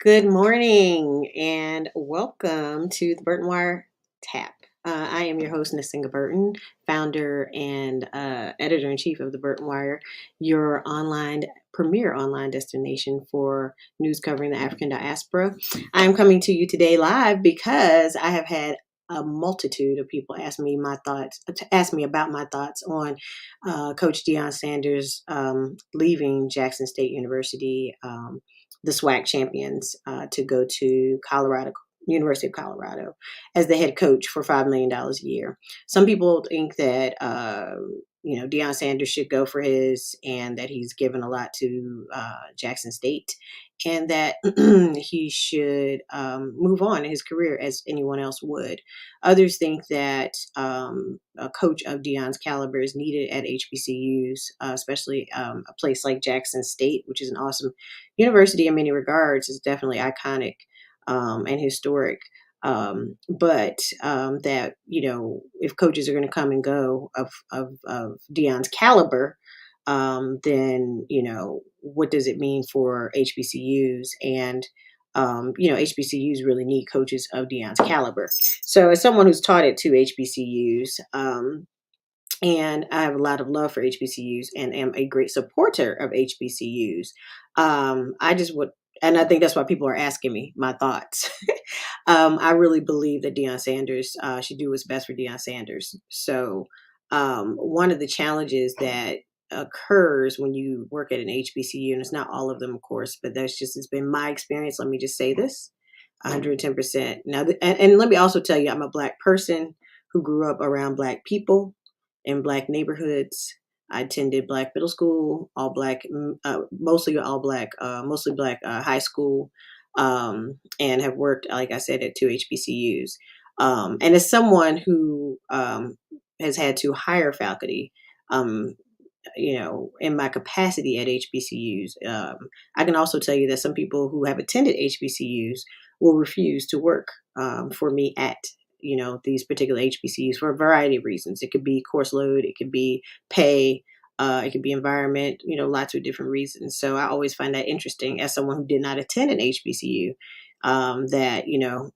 Good morning and welcome to the Burton WireTap. I am your host, Nissinga Burton, founder and editor in chief of the Burton Wire, your premier online destination for news covering the African diaspora. I'm coming to you today live because I have had a multitude of people ask me about my thoughts on Coach Deion Sanders leaving Jackson State University. The SWAC champions to go to University of Colorado, as the head coach for $5 million a year. Some people think that Deion Sanders should go for his, and that he's given a lot to Jackson State, and that he should move on in his career as anyone else would. Others think that a coach of Deion's caliber is needed at HBCUs, especially a place like Jackson State, which is an awesome university in many regards. Is definitely iconic and historic. But that, if coaches are going to come and go of Deion's caliber, then, what does it mean for HBCUs? And, HBCUs really need coaches of Deion's caliber. So as someone who's taught at two HBCUs, and I have a lot of love for HBCUs and am a great supporter of HBCUs. I just would, and I think that's why people are asking me my thoughts. I really believe that Deion Sanders should do what's best for Deion Sanders. So, one of the challenges that occurs when you work at an HBCU, and it's not all of them, of course, but it's been my experience. Let me just say this 110%. Now, and let me also tell you, I'm a Black person who grew up around Black people in Black neighborhoods. I attended Black middle school, all Black, mostly all Black, mostly Black high school, and have worked, like I said, at two HBCUs. And as someone who has had to hire faculty, in my capacity at HBCUs, I can also tell you that some people who have attended HBCUs will refuse to work for me at these particular HBCUs for a variety of reasons. It could be course load, it could be pay, it could be environment, lots of different reasons. So I always find that interesting as someone who did not attend an HBCU, that,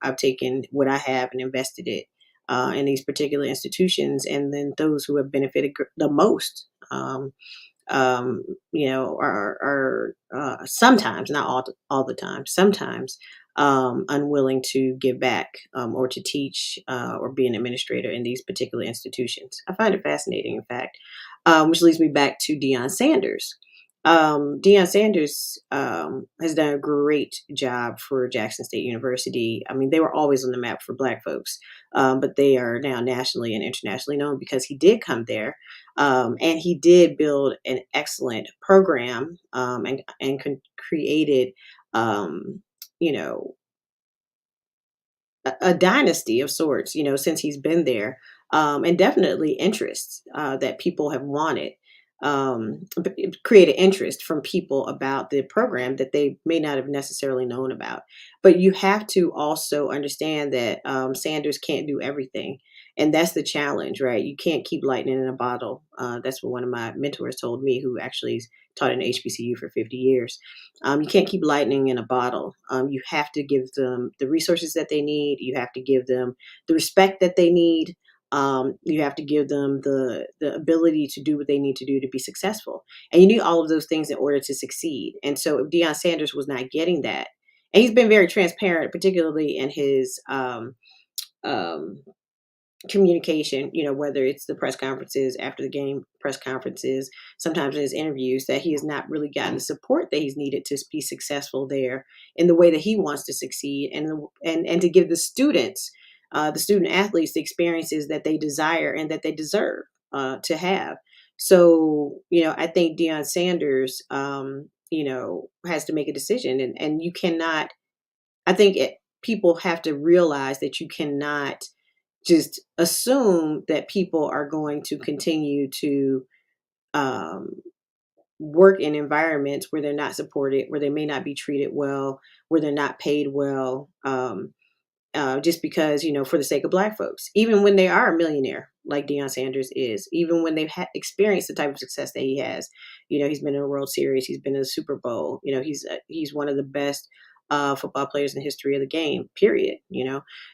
I've taken what I have and invested it in these particular institutions. And then those who have benefited the most, are sometimes, not all the time, sometimes unwilling to give back, or to teach, or be an administrator in these particular institutions. I find it fascinating, in fact, which leads me back to Deion Sanders. Deion Sanders has done a great job for Jackson State University. I mean, they were always on the map for Black folks, but they are now nationally and internationally known because he did come there, and he did build an excellent program, and created, you know, a dynasty of sorts, since he's been there, and definitely interest that people have wanted. Created interest from people about the program that they may not have necessarily known about. But you have to also understand that Sanders can't do everything. And that's the challenge, right? You can't keep lightning in a bottle. That's what one of my mentors told me, who actually taught in HBCU for 50 years. You can't keep lightning in a bottle. You have to give them the resources that they need. You have to give them the respect that they need. You have to give them the ability to do what they need to do to be successful. And you need all of those things in order to succeed. And so if Deion Sanders was not getting that, and he's been very transparent, particularly in his um, communication, whether it's the press conferences, after the game press conferences, sometimes in his interviews, that he has not really gotten the support that he's needed to be successful there in the way that he wants to succeed, and to give the students, the student athletes, the experiences that they desire and that they deserve to have. So, I think Deion Sanders, has to make a decision, and you cannot. I think people have to realize that you cannot just assume that people are going to continue to um, work in environments where they're not supported, where they may not be treated well, where they're not paid well, just because, for the sake of Black folks, even when they are a millionaire, like Deion Sanders is, even when they've experienced the type of success that he has. He's been in a World Series, he's been in a Super Bowl, he's one of the best football players in the history of the game, period.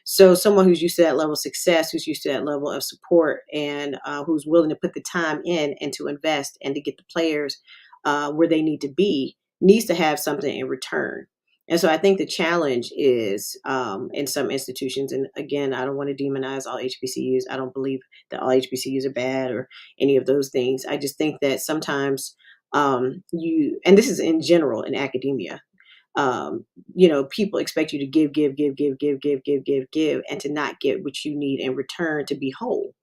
So someone who's used to that level of success, who's used to that level of support, and who's willing to put the time in and to invest and to get the players where they need to be, needs to have something in return. And so I think the challenge is in some institutions, and again, I don't want to demonize all HBCUs. I don't believe that all HBCUs are bad or any of those things. I just think that sometimes and this is in general in academia, um, people expect you to give, give, give, give, give, give, give, give, give, and to not get what you need in return to be whole.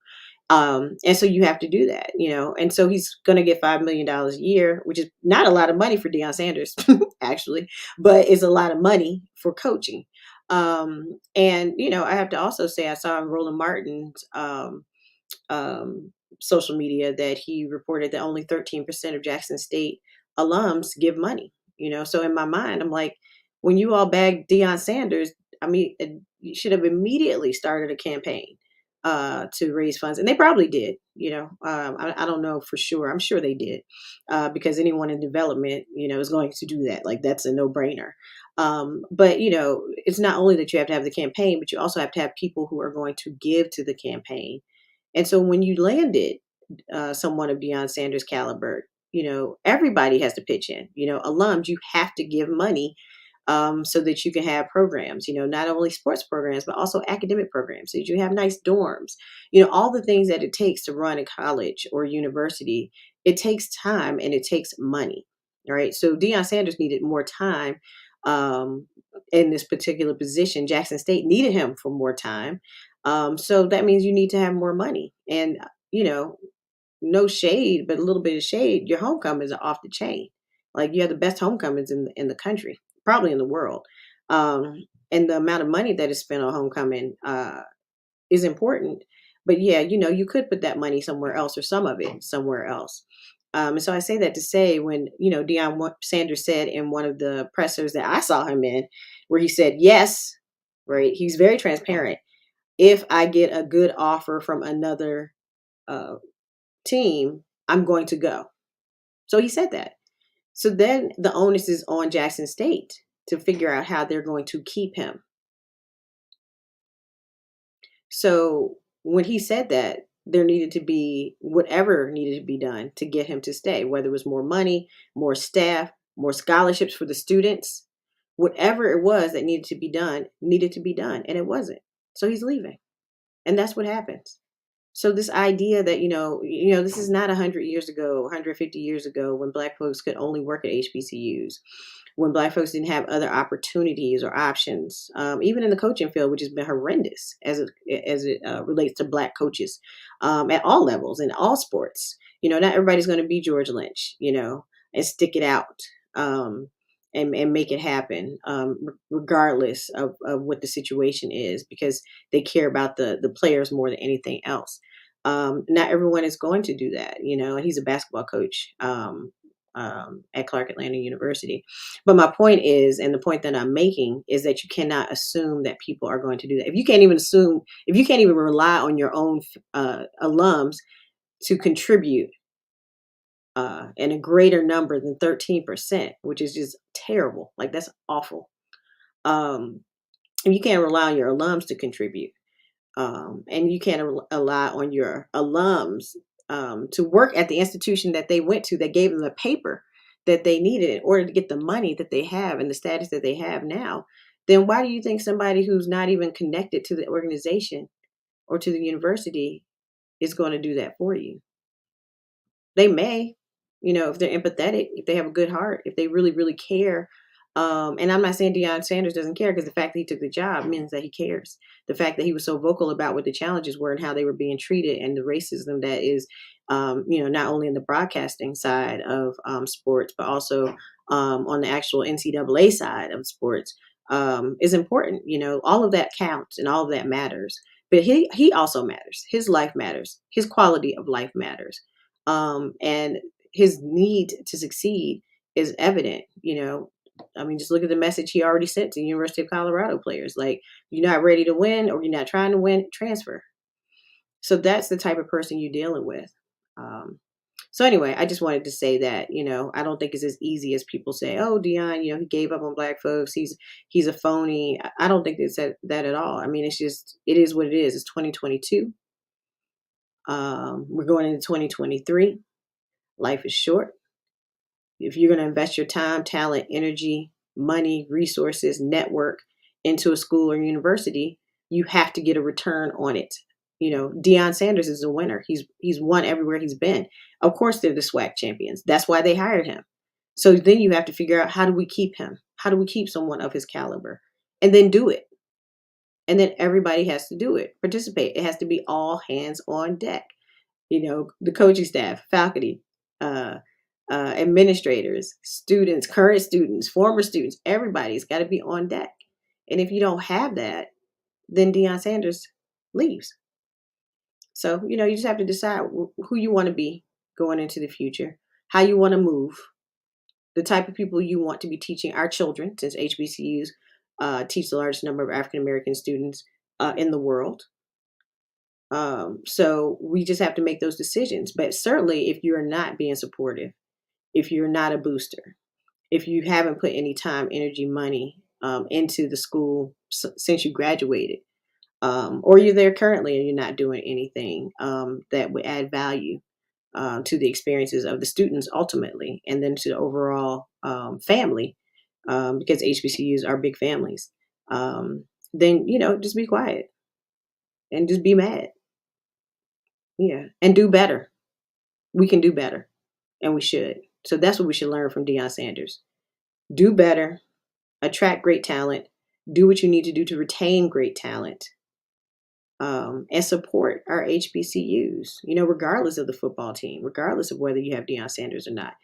And so you have to do that. And so he's going to get $5 million a year, which is not a lot of money for Deion Sanders, actually, but it's a lot of money for coaching. And I have to also say, I saw Roland Martin's social media that he reported that only 13% of Jackson State alums give money. So in my mind, I'm like, when you all bagged Deion Sanders, I mean, you should have immediately started a campaign to raise funds, and they probably did. I don't know for sure. I'm sure they did, because anyone in development, is going to do that. Like, that's a no brainer. But it's not only that you have to have the campaign, but you also have to have people who are going to give to the campaign. And so when you landed someone of Deion Sanders' caliber, everybody has to pitch in. Alums, you have to give money so that you can have programs, not only sports programs, but also academic programs, so that you have nice dorms, all the things that it takes to run a college or university. It takes time and it takes money. All right. So Deion Sanders needed more time um, in this particular position. Jackson State needed him for more time. So that means you need to have more money. And, no shade, but a little bit of shade. Your homecomings are off the chain. Like, you have the best homecomings in the country, probably in the world. And the amount of money that is spent on homecoming is important. But yeah, you could put that money somewhere else, or some of it somewhere else. And so I say that to say, when, Deion Sanders said in one of the pressers that I saw him in, where he said, yes, right? He's very transparent. If I get a good offer from another uh, team, I'm going to go. So he said that. So then the onus is on Jackson State to figure out how they're going to keep him. So when he said that, there needed to be whatever needed to be done to get him to stay, whether it was more money, more staff, more scholarships for the students, whatever it was that needed to be done. And it wasn't. So he's leaving. And that's what happens. So this idea that, this is not 100 years ago, 150 years ago, when Black folks could only work at HBCUs, when Black folks didn't have other opportunities or options, even in the coaching field, which has been horrendous as it relates to Black coaches at all levels in all sports. Not everybody's going to be George Lynch, and stick it out. And make it happen, regardless of what the situation is, because they care about the players more than anything else. Not everyone is going to do that, and he's a basketball coach at Clark Atlanta University. But my point is, and the point that I'm making, is that you cannot assume that people are going to do that. If you can't even rely on your own alums to contribute in a greater number than 13%, which is just terrible. Like, that's awful. Um, and you can't rely on your alums to contribute. And you can't rely on your alums to work at the institution that they went to, that gave them the paper that they needed in order to get the money that they have and the status that they have now. Then why do you think somebody who's not even connected to the organization or to the university is going to do that for you? They may, if they're empathetic, if they have a good heart, if they really, really care. And I'm not saying Deion Sanders doesn't care, because the fact that he took the job means that he cares. The fact that he was so vocal about what the challenges were and how they were being treated, and the racism that is, not only in the broadcasting side of sports, but also on the actual NCAA side of sports, is important. All of that counts and all of that matters. But he also matters. His life matters. His quality of life matters. And his need to succeed is evident. I mean, just look at the message he already sent to University of Colorado players. Like, you're not ready to win, or you're not trying to win, transfer. So that's the type of person you're dealing with. So anyway, I just wanted to say that, I don't think it's as easy as people say, oh, Deion, he gave up on black folks. He's a phony. I don't think it's that at all. I mean, it is what it is. It's 2022. We're going into 2023. Life is short. If you're going to invest your time, talent, energy, money, resources, network into a school or university, you have to get a return on it. Deion Sanders is a winner. He's won everywhere he's been. Of course, they're the SWAC champions. That's why they hired him. So then you have to figure out, how do we keep him? How do we keep someone of his caliber? And then do it. And then everybody has to do it, participate. It has to be all hands on deck. The coaching staff, faculty, uh, administrators, students, current students, former students, everybody's got to be on deck. And if you don't have that, then Deion Sanders leaves. So, you just have to decide who you want to be going into the future, how you want to move, the type of people you want to be teaching our children, since HBCUs teach the largest number of African American students in the world. So we just have to make those decisions. But certainly, if you're not being supportive, if you're not a booster, if you haven't put any time, energy, money into the school since you graduated, or you're there currently and you're not doing anything that would add value to the experiences of the students ultimately, and then to the overall family, because HBCUs are big families, then, just be quiet and just be mad. Yeah. And do better. We can do better, and we should. So that's what we should learn from Deion Sanders. Do better, attract great talent, do what you need to do to retain great talent, and support our HBCUs, regardless of the football team, regardless of whether you have Deion Sanders or not.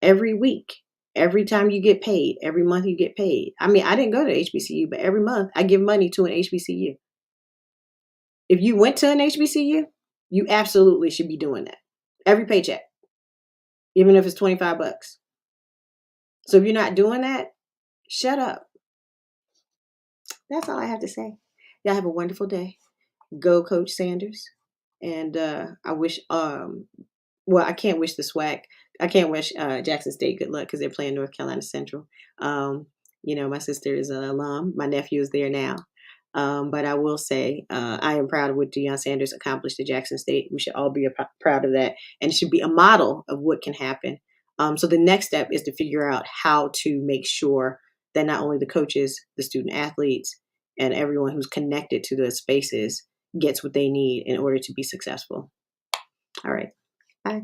Every week, every time you get paid, every month you get paid. I mean, I didn't go to HBCU, but every month I give money to an HBCU. If you went to an HBCU, you absolutely should be doing that. Every paycheck, even if it's $25. So if you're not doing that, shut up. That's all I have to say. Y'all have a wonderful day. Go Coach Sanders. And I wish, I can't wish the SWAC. I can't wish Jackson State good luck because they're playing North Carolina Central. My sister is an alum. My nephew is there now. But I will say I am proud of what Deion Sanders accomplished at Jackson State. We should all be proud of that. And it should be a model of what can happen. So the next step is to figure out how to make sure that not only the coaches, the student athletes, and everyone who's connected to those spaces gets what they need in order to be successful. All right. Bye.